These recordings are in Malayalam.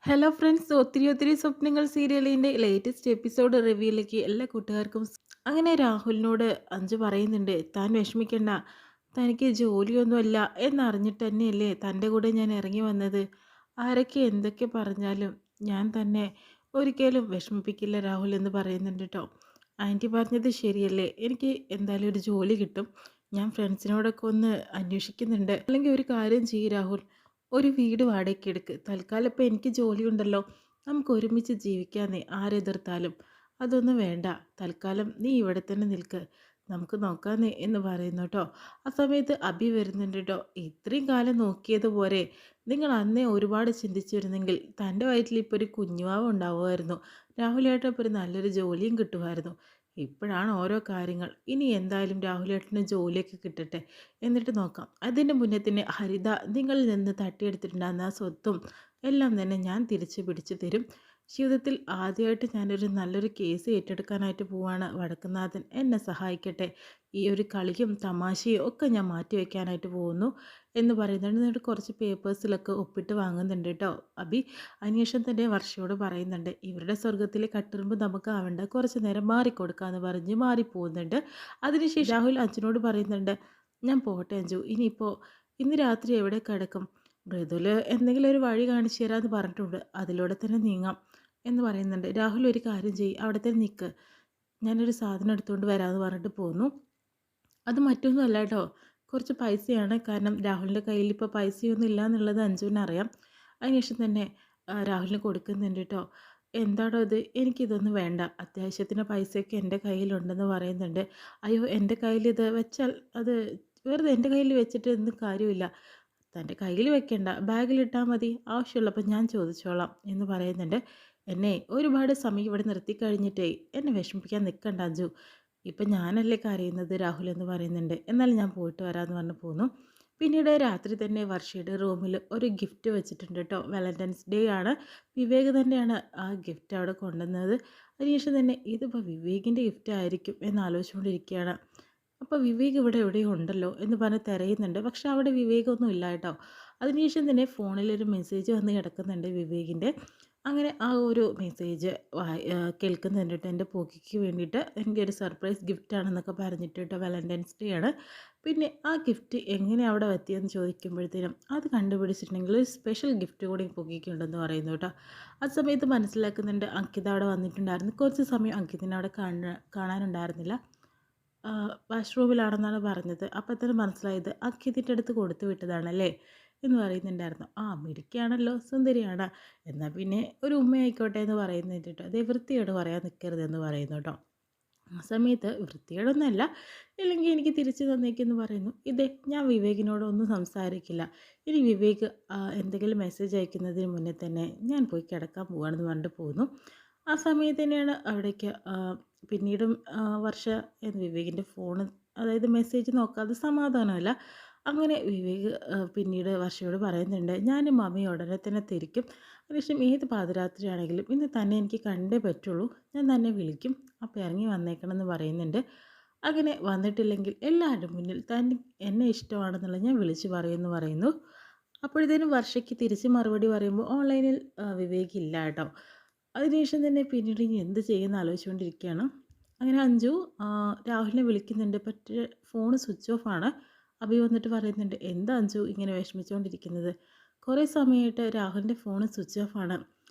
ഹലോ ഫ്രണ്ട്സ്, ഒത്തിരി ഒത്തിരി സ്വപ്നങ്ങൾ സീരിയലിൻ്റെ ലേറ്റസ്റ്റ് എപ്പിസോഡ് റിവ്യൂയിലേക്ക് എല്ലാ കൂട്ടുകാർക്കും അങ്ങനെ രാഹുലിനോട് അഞ്ജു പറയുന്നുണ്ട്, താൻ വിഷമിക്കണ്ട, തനിക്ക് ജോലിയൊന്നുമല്ല എന്നറിഞ്ഞിട്ട് തന്നെയല്ലേ തൻ്റെ കൂടെ ഞാൻ ഇറങ്ങി വന്നത്. ആരൊക്കെ എന്തൊക്കെ പറഞ്ഞാലും ഞാൻ തന്നെ ഒരിക്കലും വിഷമിപ്പിക്കില്ല രാഹുൽ എന്ന് പറയുന്നുണ്ട് കേട്ടോ. ആൻറ്റി പറഞ്ഞത് ശരിയല്ലേ, എനിക്ക് എന്തായാലും ഒരു ജോലി കിട്ടും. ഞാൻ ഫ്രണ്ട്സിനോടൊക്കെ ഒന്ന് അന്വേഷിക്കുന്നുണ്ട്. അല്ലെങ്കിൽ ഒരു കാര്യം ചെയ്യ് രാഹുൽ, ഒരു വീട് വാടകയ്ക്ക് എടുക്ക്. തൽക്കാലം ഇപ്പം എനിക്ക് ജോലിയുണ്ടല്ലോ, നമുക്ക് ഒരുമിച്ച് ജീവിക്കാന്നേ, ആരെതിർത്താലും. അതൊന്നും വേണ്ട, തൽക്കാലം നീ ഇവിടെ തന്നെ നിൽക്ക്, നമുക്ക് നോക്കാന്നേ എന്ന് പറയുന്നു കേട്ടോ. ആ സമയത്ത് അഭി വരുന്നുണ്ട് കേട്ടോ. ഇത്രയും കാലം നോക്കിയത് പോരെ, നിങ്ങൾ അന്നേ ഒരുപാട് ചിന്തിച്ചിരുന്നെങ്കിൽ തൻ്റെ വയറ്റിൽ ഇപ്പോൾ ഒരു കുഞ്ഞുവാവ് ഉണ്ടാവുമായിരുന്നു, രാഹുലേട്ടൻ ഒരു നല്ലൊരു ജോലിയും കിട്ടുമായിരുന്നു. ഇപ്പോഴാണ് ഓരോ കാര്യങ്ങൾ. ഇനി എന്തായാലും രാഹുലേട്ടന് ജോലിയൊക്കെ കിട്ടട്ടെ, എന്നിട്ട് നോക്കാം. അതിൻ്റെ മുന്നേ തന്നെ ഹരിത നിങ്ങളിൽ നിന്ന് തട്ടിയെടുത്തിട്ടുണ്ടാകുന്ന ആ സ്വത്തും എല്ലാം തന്നെ ഞാൻ തിരിച്ചു പിടിച്ചു തരും. ജീവിതത്തിൽ ആദ്യമായിട്ട് ഞാനൊരു നല്ലൊരു കേസ് ഏറ്റെടുക്കാനായിട്ട് പോവാണ്. വടക്കുന്നാഥൻ എന്നെ സഹായിക്കട്ടെ. ഈ ഒരു കളിയും തമാശയും ഒക്കെ ഞാൻ മാറ്റി വയ്ക്കാനായിട്ട് പോകുന്നു എന്ന് പറയുന്നുണ്ട്. എന്നിട്ട് കുറച്ച് പേപ്പേഴ്സിലൊക്കെ ഒപ്പിട്ട് വാങ്ങുന്നുണ്ട് കേട്ടോ അഭി. അതിനുശേഷം തന്നെ വർഷയോട് പറയുന്നുണ്ട്, ഇവരുടെ സ്വർഗത്തിലെ കട്ടുറുമ്പ് നമുക്ക് ആവേണ്ട, കുറച്ച് നേരം മാറിക്കൊടുക്കാമെന്ന് പറഞ്ഞ് മാറിപ്പോകുന്നുണ്ട്. അതിനുശേഷം രാഹുൽ അച്ഛനോട് പറയുന്നുണ്ട്, ഞാൻ പോട്ടെ അഞ്ജു, ഇനിയിപ്പോൾ ഇന്ന് രാത്രി എവിടെ കിടക്കും? മൃദുൽ എന്തെങ്കിലും ഒരു വഴി കാണിച്ചു തരാമെന്ന് പറഞ്ഞിട്ടുണ്ട്, അതിലൂടെ തന്നെ നീങ്ങാം എന്ന് പറയുന്നുണ്ട്. രാഹുൽ ഒരു കാര്യം ചെയ്യും, അവിടെ തന്നെ നിൽക്ക്, ഞാനൊരു സാധനം എടുത്തുകൊണ്ട് വരാമെന്ന് പറഞ്ഞിട്ട് പോന്നു. അത് മറ്റൊന്നുമല്ല കേട്ടോ, കുറച്ച് പൈസയാണ്. കാരണം രാഹുലിൻ്റെ കയ്യിൽ ഇപ്പോൾ പൈസയൊന്നും ഇല്ല എന്നുള്ളത് അഞ്ജുവിന് അറിയാം. അതിനുശേഷം തന്നെ രാഹുലിന് കൊടുക്കുന്നുണ്ട് കേട്ടോ. എന്താണോ ഇത്, എനിക്കിതൊന്നും വേണ്ട, അത്യാവശ്യത്തിന് പൈസയൊക്കെ എൻ്റെ കയ്യിലുണ്ടെന്ന് പറയുന്നുണ്ട്. അയ്യോ, എൻ്റെ കയ്യിൽ ഇത് വെച്ചാൽ അത് വെറുതെ എൻ്റെ കയ്യിൽ വെച്ചിട്ട് ഒന്നും കാര്യമില്ല, തൻ്റെ കയ്യിൽ വെക്കണ്ട, ബാഗിലിട്ടാൽ മതി, ആവശ്യമുള്ളപ്പോൾ ഞാൻ ചോദിച്ചോളാം എന്ന് പറയുന്നുണ്ട്. എന്നെ ഒരുപാട് സമയം ഇവിടെ നിർത്തി കഴിഞ്ഞിട്ടേ എന്നെ വിഷമിപ്പിക്കാൻ നിൽക്കണ്ട അഞ്ജു, ഇപ്പം ഞാനല്ലേ കരയുന്നത് രാഹുൽ എന്ന് പറയുന്നുണ്ട്. എന്നാലും ഞാൻ പോയിട്ട് വരാമെന്ന് പറഞ്ഞ് പോന്നു. പിന്നീട് രാത്രി തന്നെ വർഷയുടെ റൂമിൽ ഒരു ഗിഫ്റ്റ് വെച്ചിട്ടുണ്ട് കേട്ടോ. വാലൻറ്റൈൻസ് ഡേ ആണ്. വിവേക് തന്നെയാണ് ആ ഗിഫ്റ്റ് അവിടെ കൊണ്ടുവന്നത്. അതിനുശേഷം തന്നെ ഇതിപ്പോൾ വിവേകിൻ്റെ ഗിഫ്റ്റ് ആയിരിക്കും എന്ന് ആലോചിച്ചുകൊണ്ടിരിക്കുകയാണ്. അപ്പോൾ വിവേക് ഇവിടെ എവിടെയോ ഉണ്ടല്ലോ എന്ന് പറഞ്ഞ് തിരയുന്നുണ്ട്. പക്ഷെ അവിടെ വിവേകൊന്നും ഇല്ല കേട്ടോ. അതിനുശേഷം തന്നെ ഫോണിലൊരു മെസ്സേജ് വന്ന് കിടക്കുന്നുണ്ട് വിവേകിൻ്റെ. അങ്ങനെ ആ ഒരു മെസ്സേജ് കേൾക്കുന്നുണ്ട് കേട്ടോ. എൻ്റെ പോക്കിക്ക് വേണ്ടിയിട്ട് എനിക്കൊരു സർപ്രൈസ് ഗിഫ്റ്റാണെന്നൊക്കെ പറഞ്ഞിട്ട് കേട്ടോ. വാലൻറ്റൈൻസ് ഡേ ആണ്. പിന്നെ ആ ഗിഫ്റ്റ് എങ്ങനെ അവിടെ എത്തിയെന്ന് ചോദിക്കുമ്പോഴത്തേനും അത് കണ്ടുപിടിച്ചിട്ടുണ്ടെങ്കിൽ ഒരു സ്പെഷ്യൽ ഗിഫ്റ്റ് കൂടി പൊക്കിക്കുണ്ടെന്ന് പറയുന്നു കേട്ടോ. ആ സമയത്ത് മനസ്സിലാക്കുന്നുണ്ട്, അങ്കിത അവിടെ വന്നിട്ടുണ്ടായിരുന്നു. കുറച്ച് സമയം അങ്കിതിനെ അവിടെ കാണാനുണ്ടായിരുന്നില്ല. വാഷ്റൂമിലാണെന്നാണ് പറഞ്ഞത്. അപ്പോൾ തന്നെ മനസ്സിലായത് അങ്കിതിൻ്റെ അടുത്ത് കൊടുത്തു വിട്ടതാണല്ലേ എന്ന് പറയുന്നുണ്ടായിരുന്നു. ആ, മിടുക്കിയാണല്ലോ, സുന്ദരിയാണ്, എന്നാൽ പിന്നെ ഒരു ഉമ്മയായിക്കോട്ടെ എന്ന് പറയുന്നുണ്ട് കേട്ടോ. അതേ, വൃത്തിയോട് പറയാൻ നിൽക്കരുതെന്ന് പറയുന്നു കേട്ടോ. ആ സമയത്ത് വൃത്തികേടൊന്നുമല്ല, ഇല്ലെങ്കിൽ എനിക്ക് തിരിച്ചു തന്നേക്കെന്ന് പറയുന്നു. ഇതേ, ഞാൻ വിവേകിനോടൊന്നും സംസാരിക്കില്ല. ഇനി വിവേക് എന്തെങ്കിലും മെസ്സേജ് അയക്കുന്നതിന് മുന്നേ തന്നെ ഞാൻ പോയി കിടക്കാൻ പോവുകയാണെന്ന് പറഞ്ഞിട്ട് പോകുന്നു. ആ സമയത്ത് തന്നെയാണ് അവിടേക്ക് പിന്നീടും വർഷ വിവേകിൻ്റെ ഫോണ്, അതായത് മെസ്സേജ് നോക്കാതെ സമാധാനമല്ല. അങ്ങനെ വിവേക് പിന്നീട് വർഷയോട് പറയുന്നുണ്ട്, ഞാനും മമ്മിയും ഉടനെ തന്നെ തിരിക്കും. അതിനുശേഷം ഏത് പാതിരാത്രിയാണെങ്കിലും ഇന്ന് തന്നെ എനിക്ക് കണ്ടേ പറ്റുള്ളൂ, ഞാൻ തന്നെ വിളിക്കും, അപ്പോൾ ഇറങ്ങി വന്നേക്കണം എന്ന് പറയുന്നുണ്ട്. അങ്ങനെ വന്നിട്ടില്ലെങ്കിൽ എല്ലാവരുടെ മുന്നിൽ താൻ എന്നെ ഇഷ്ടമാണെന്നുള്ളത് ഞാൻ വിളിച്ചു പറയുമെന്ന് പറയുന്നു. അപ്പോഴത്തേനും വർഷയ്ക്ക് തിരിച്ച് മറുപടി പറയുമ്പോൾ ഓൺലൈനിൽ വിവേക് ഇല്ല കേട്ടോ. അതിനുശേഷം തന്നെ പിന്നീട് ഇനി എന്ത് ചെയ്യുമെന്ന് ആലോചിച്ചുകൊണ്ടിരിക്കുകയാണ്. അങ്ങനെ അഞ്ജു രാഹുലിനെ വിളിക്കുന്നുണ്ട്, പക്ഷേ ഫോൺ സ്വിച്ച് ഓഫ് ആണ്. അഭി വന്നിട്ട് പറയുന്നുണ്ട്, എന്താ അഞ്ജു ഇങ്ങനെ വിഷമിച്ചുകൊണ്ടിരിക്കുന്നത്, കുറേ സമയമായിട്ട് രാഹുലിൻ്റെ ഫോൺ സ്വിച്ച് ഓഫ് ആണ്,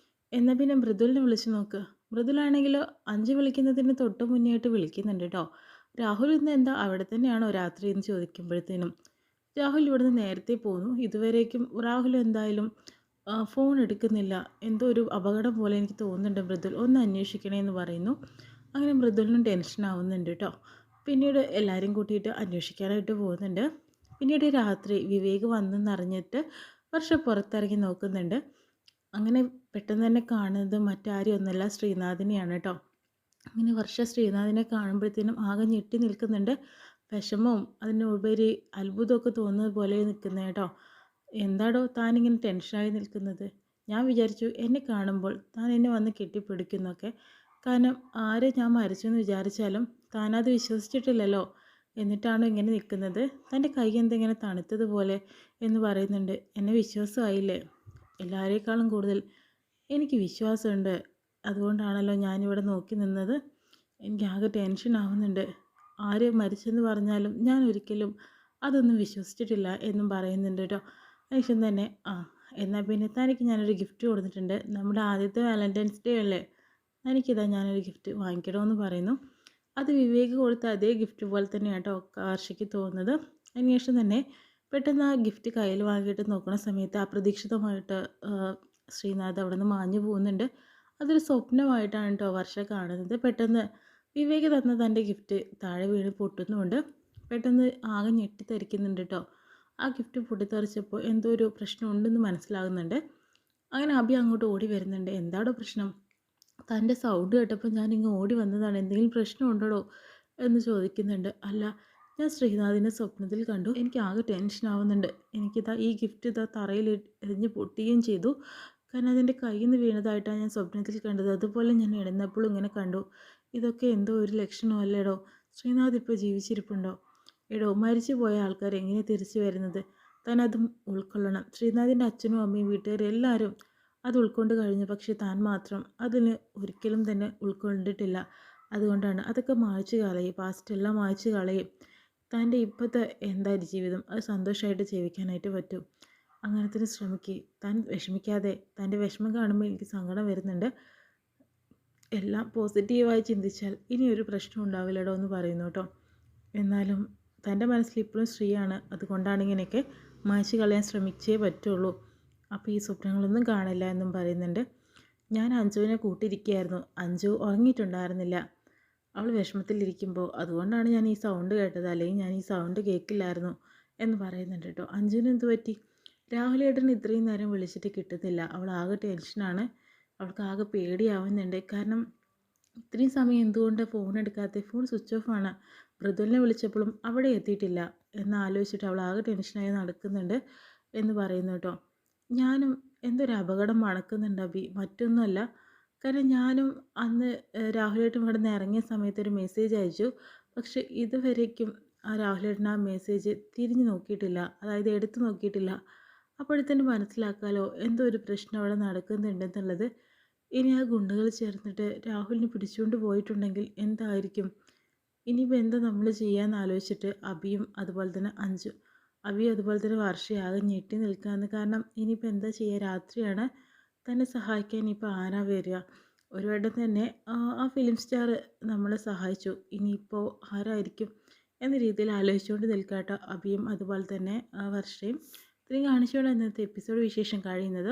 എന്നാൽ പിന്നെ മൃദുലിനെ വിളിച്ച് നോക്ക്. മൃദുലാണെങ്കിലോ അഞ്ച് വിളിക്കുന്നതിന് തൊട്ട് മുന്നേ ആയിട്ട് വിളിക്കുന്നുണ്ട് കേട്ടോ. രാഹുൽ ഇന്ന് എന്താ അവിടെ തന്നെയാണോ രാത്രി എന്ന് ചോദിക്കുമ്പോഴത്തേനും രാഹുൽ ഇവിടുന്ന് നേരത്തെ പോന്നു, ഇതുവരേക്കും രാഹുൽ എന്തായാലും ഫോൺ എടുക്കുന്നില്ല, എന്തോ ഒരു അപകടം പോലെ എനിക്ക് തോന്നുന്നുണ്ട് മൃദുൽ, ഒന്ന് അന്വേഷിക്കണേ എന്ന് പറയുന്നു. അങ്ങനെ മൃദുലിനും ടെൻഷൻ ആവുന്നുണ്ട് കേട്ടോ. പിന്നീട് എല്ലാവരും കൂട്ടിയിട്ട് അന്വേഷിക്കാനായിട്ട് പോകുന്നുണ്ട്. പിന്നീട് രാത്രി വിവേക് വന്നെന്നറിഞ്ഞിട്ട് വർഷ പുറത്തിറങ്ങി നോക്കുന്നുണ്ട്. അങ്ങനെ പെട്ടെന്ന് തന്നെ കാണുന്നത് മറ്റാരും ഒന്നല്ല, ശ്രീനാഥിനെയാണ് കേട്ടോ. അങ്ങനെ വർഷ ശ്രീനാഥിനെ കാണുമ്പോഴത്തേനും ആകെ ഞെട്ടി നിൽക്കുന്നുണ്ട്. വിഷമവും അതിനുപരി അത്ഭുതമൊക്കെ തോന്നുന്നത് പോലെ നിൽക്കുന്നത് കേട്ടോ. എന്താടോ താനിങ്ങനെ ടെൻഷനായി നിൽക്കുന്നത്? ഞാൻ വിചാരിച്ചു എന്നെ കാണുമ്പോൾ താൻ എന്നെ വന്ന് കെട്ടിപ്പിടിക്കുന്നൊക്കെ. കാരണം ആരെ ഞാൻ മരിച്ചെന്ന് വിചാരിച്ചാലും താനത് വിശ്വസിച്ചിട്ടില്ലല്ലോ. എന്നിട്ടാണോ ഇങ്ങനെ നിൽക്കുന്നത്? തൻ്റെ കൈ എന്തെങ്ങനെ തണുത്തതുപോലെ എന്ന് പറയുന്നുണ്ട്. എന്നെ വിശ്വാസമായില്ലേ? എല്ലാവരേക്കാളും കൂടുതൽ എനിക്ക് വിശ്വാസമുണ്ട്. അതുകൊണ്ടാണല്ലോ ഞാനിവിടെ നോക്കി നിന്നത്. എനിക്കാകെ ടെൻഷൻ ആവുന്നുണ്ട്. ആര് മരിച്ചെന്ന് പറഞ്ഞാലും ഞാൻ ഒരിക്കലും അതൊന്നും വിശ്വസിച്ചിട്ടില്ല എന്നും പറയുന്നുണ്ട് കേട്ടോ. അതിനുശേഷം തന്നെ എന്നാൽ പിന്നെ തനിക്ക് ഞാനൊരു ഗിഫ്റ്റ് കൊടുത്തിട്ടുണ്ട്. നമ്മുടെ ആദ്യത്തെ വാലൻറ്റൈൻസ് ഡേ അല്ലേ, എനിക്കിതാ ഞാനൊരു ഗിഫ്റ്റ് വാങ്ങിക്കണമെന്ന് പറയുന്നു. അത് വിവേക് കൊടുത്ത അതേ ഗിഫ്റ്റ് പോലെ തന്നെയാണ് കേട്ടോ കാർഷിക്ക് തോന്നുന്നത്. അതിനുശേഷം തന്നെ പെട്ടെന്ന് ആ ഗിഫ്റ്റ് കയ്യിൽ വാങ്ങിയിട്ട് നോക്കുന്ന സമയത്ത് അപ്രതീക്ഷിതമായിട്ട് ശ്രീനാഥ് അവിടെ നിന്ന് മാഞ്ഞു പോകുന്നുണ്ട്. അതൊരു സ്വപ്നമായിട്ടാണ് കേട്ടോ വർഷ കാണുന്നത്. പെട്ടെന്ന് വിവേക് തന്ന തൻ്റെ ഗിഫ്റ്റ് താഴെ വീണ് പൊട്ടുന്നുമുണ്ട്. പെട്ടെന്ന് ആകെ ഞെട്ടിത്തെറിക്കുന്നുണ്ട് കേട്ടോ. ആ ഗിഫ്റ്റ് പൊട്ടിത്തെറിച്ചപ്പോൾ എന്തോ ഒരു പ്രശ്നം ഉണ്ടെന്ന് മനസ്സിലാകുന്നുണ്ട്. അങ്ങനെ അഭി അങ്ങോട്ട് ഓടി വരുന്നുണ്ട്. എന്താടോ പ്രശ്നം? തൻ്റെ സൗണ്ട് കേട്ടപ്പോൾ ഞാനിങ്ങ് ഓടി വന്നതാണ്. എന്തെങ്കിലും പ്രശ്നമുണ്ടോ എന്ന് ചോദിക്കുന്നുണ്ട്. അല്ല, ഞാൻ ശ്രീനാഥിനെ സ്വപ്നത്തിൽ കണ്ടു. എനിക്ക് ആകെ ടെൻഷൻ ആവുന്നുണ്ട്. എനിക്കിതാ ഈ ഗിഫ്റ്റ് ഇതാ തറയിൽ എറിഞ്ഞ് പൊട്ടുകയും ചെയ്തു. കാരണം അതെൻ്റെ കയ്യിൽ നിന്ന് വീണതായിട്ടാണ് ഞാൻ സ്വപ്നത്തിൽ കണ്ടത്. അതുപോലെ ഞാൻ എഴുന്നപ്പോഴും ഇങ്ങനെ കണ്ടു. ഇതൊക്കെ എന്തോ ഒരു ലക്ഷണമല്ലേടോ? ശ്രീനാഥ് ഇപ്പോൾ ജീവിച്ചിരിപ്പുണ്ടോ? എടോ, മരിച്ചു പോയ ആൾക്കാർ എങ്ങനെ തിരിച്ചു വരുന്നത്? താൻ അതും ഉൾക്കൊള്ളണം. ശ്രീനാഥിൻ്റെ അച്ഛനും അമ്മയും വീട്ടുകാരും എല്ലാവരും അത് ഉൾക്കൊണ്ട് കഴിഞ്ഞു. പക്ഷേ താൻ മാത്രം അതിന് ഒരിക്കലും തന്നെ ഉൾക്കൊണ്ടിട്ടില്ല. അതുകൊണ്ടാണ് അതൊക്കെ മായ്ച്ചു കളയും. പാസ്റ്റെല്ലാം മായ്ച്ചു കളയും. തൻ്റെ ഇപ്പോഴത്തെ എന്തായാലും ജീവിതം അത് സന്തോഷമായിട്ട് ജീവിക്കാനായിട്ട് പറ്റും. അങ്ങനത്തിന് ശ്രമിക്കുക. താൻ വിഷമിക്കാതെ. തൻ്റെ വിഷമം കാണുമ്പോൾ എനിക്ക് സങ്കടം വരുന്നുണ്ട്. എല്ലാം പോസിറ്റീവായി ചിന്തിച്ചാൽ ഇനിയൊരു പ്രശ്നം ഉണ്ടാവില്ലടോ എന്ന് പറയുന്നു കേട്ടോ. എന്നാലും തൻ്റെ മനസ്സിൽ ഇപ്പോഴും ശ്രീയാണ്. അതുകൊണ്ടാണ് ഇങ്ങനെയൊക്കെ മായ്ച്ചു കളയാൻ ശ്രമിച്ചേ പറ്റുള്ളൂ. അപ്പോൾ ഈ സ്വപ്നങ്ങളൊന്നും കാണില്ല എന്നും പറയുന്നുണ്ട്. ഞാൻ അഞ്ജുവിനെ കൂട്ടിയിരിക്കുകയായിരുന്നു. അഞ്ജു ഉറങ്ങിയിട്ടുണ്ടായിരുന്നില്ല. അവൾ വിഷമത്തിലിരിക്കുമ്പോൾ അതുകൊണ്ടാണ് ഞാൻ ഈ സൗണ്ട് കേട്ടത്. അല്ലെങ്കിൽ ഞാൻ ഈ സൗണ്ട് കേൾക്കില്ലായിരുന്നു എന്ന് പറയുന്നുണ്ട് കേട്ടോ. അഞ്ജുവിന് എന്ത് പറ്റി? രാഹുലേട്ടൻ ഇത്രയും നേരം വിളിച്ചിട്ട് കിട്ടുന്നില്ല. അവൾ ആകെ ടെൻഷനാണ്. അവൾക്ക് ആകെ പേടിയാവുന്നുണ്ട്. കാരണം ഇത്രയും സമയം എന്തുകൊണ്ട് ഫോൺ എടുക്കാത്ത? ഫോൺ സ്വിച്ച് ഓഫ് ആണ്. മൃദുലിനെ വിളിച്ചപ്പോഴും അവിടെ എത്തിയിട്ടില്ല എന്ന് ആലോചിച്ചിട്ട് അവൾ ആകെ ടെൻഷനായി നടക്കുന്നുണ്ട് എന്ന് പറയുന്നു കേട്ടോ. ഞാനും എന്തൊരു അപകടം മണക്കുന്നുണ്ട് അഭി, മറ്റൊന്നുമല്ല. കാരണം ഞാനും അന്ന് രാഹുലേട്ടൻ ഇവിടെ നിന്ന് ഇറങ്ങിയ സമയത്ത് ഒരു മെസ്സേജ് അയച്ചു. പക്ഷെ ഇതുവരേക്കും ആ രാഹുലേട്ടൻ ആ മെസ്സേജ് തിരിഞ്ഞു നോക്കിയിട്ടില്ല, അതായത് എടുത്തു നോക്കിയിട്ടില്ല. അപ്പോഴത്തേന് മനസ്സിലാക്കാലോ എന്തോ ഒരു പ്രശ്നം അവിടെ നടക്കുന്നുണ്ടെന്നുള്ളത്. ഇനി ആ ഗുണ്ടകൾ ചേർന്നിട്ട് രാഹുലിനെ പിടിച്ചുകൊണ്ട് പോയിട്ടുണ്ടെങ്കിൽ എന്തായിരിക്കും? ഇനിയിപ്പോൾ എന്താ നമ്മൾ ചെയ്യാമെന്ന് ആലോചിച്ചിട്ട് അഭിയും അതുപോലെ തന്നെ അഭിയും അതുപോലെ തന്നെ വർഷയാകെ ഞെട്ടി നിൽക്കുകയെന്ന്. കാരണം ഇനിയിപ്പോൾ എന്താ ചെയ്യുക? രാത്രിയാണ്. തന്നെ സഹായിക്കാൻ ഇനിയിപ്പോൾ ആരാ വരിക? ഒരു വട്ടം തന്നെ ആ ഫിലിം സ്റ്റാർ നമ്മളെ സഹായിച്ചു. ഇനിയിപ്പോൾ ആരായിരിക്കും എന്ന രീതിയിൽ ആലോചിച്ചുകൊണ്ട് നിൽക്കാട്ടോ അഭിയും അതുപോലെ തന്നെ വർഷയും. ഇത്രയും കാണിച്ചുകൊണ്ട് ഇന്നത്തെ എപ്പിസോഡ് വിശേഷം കഴിയുന്നത്.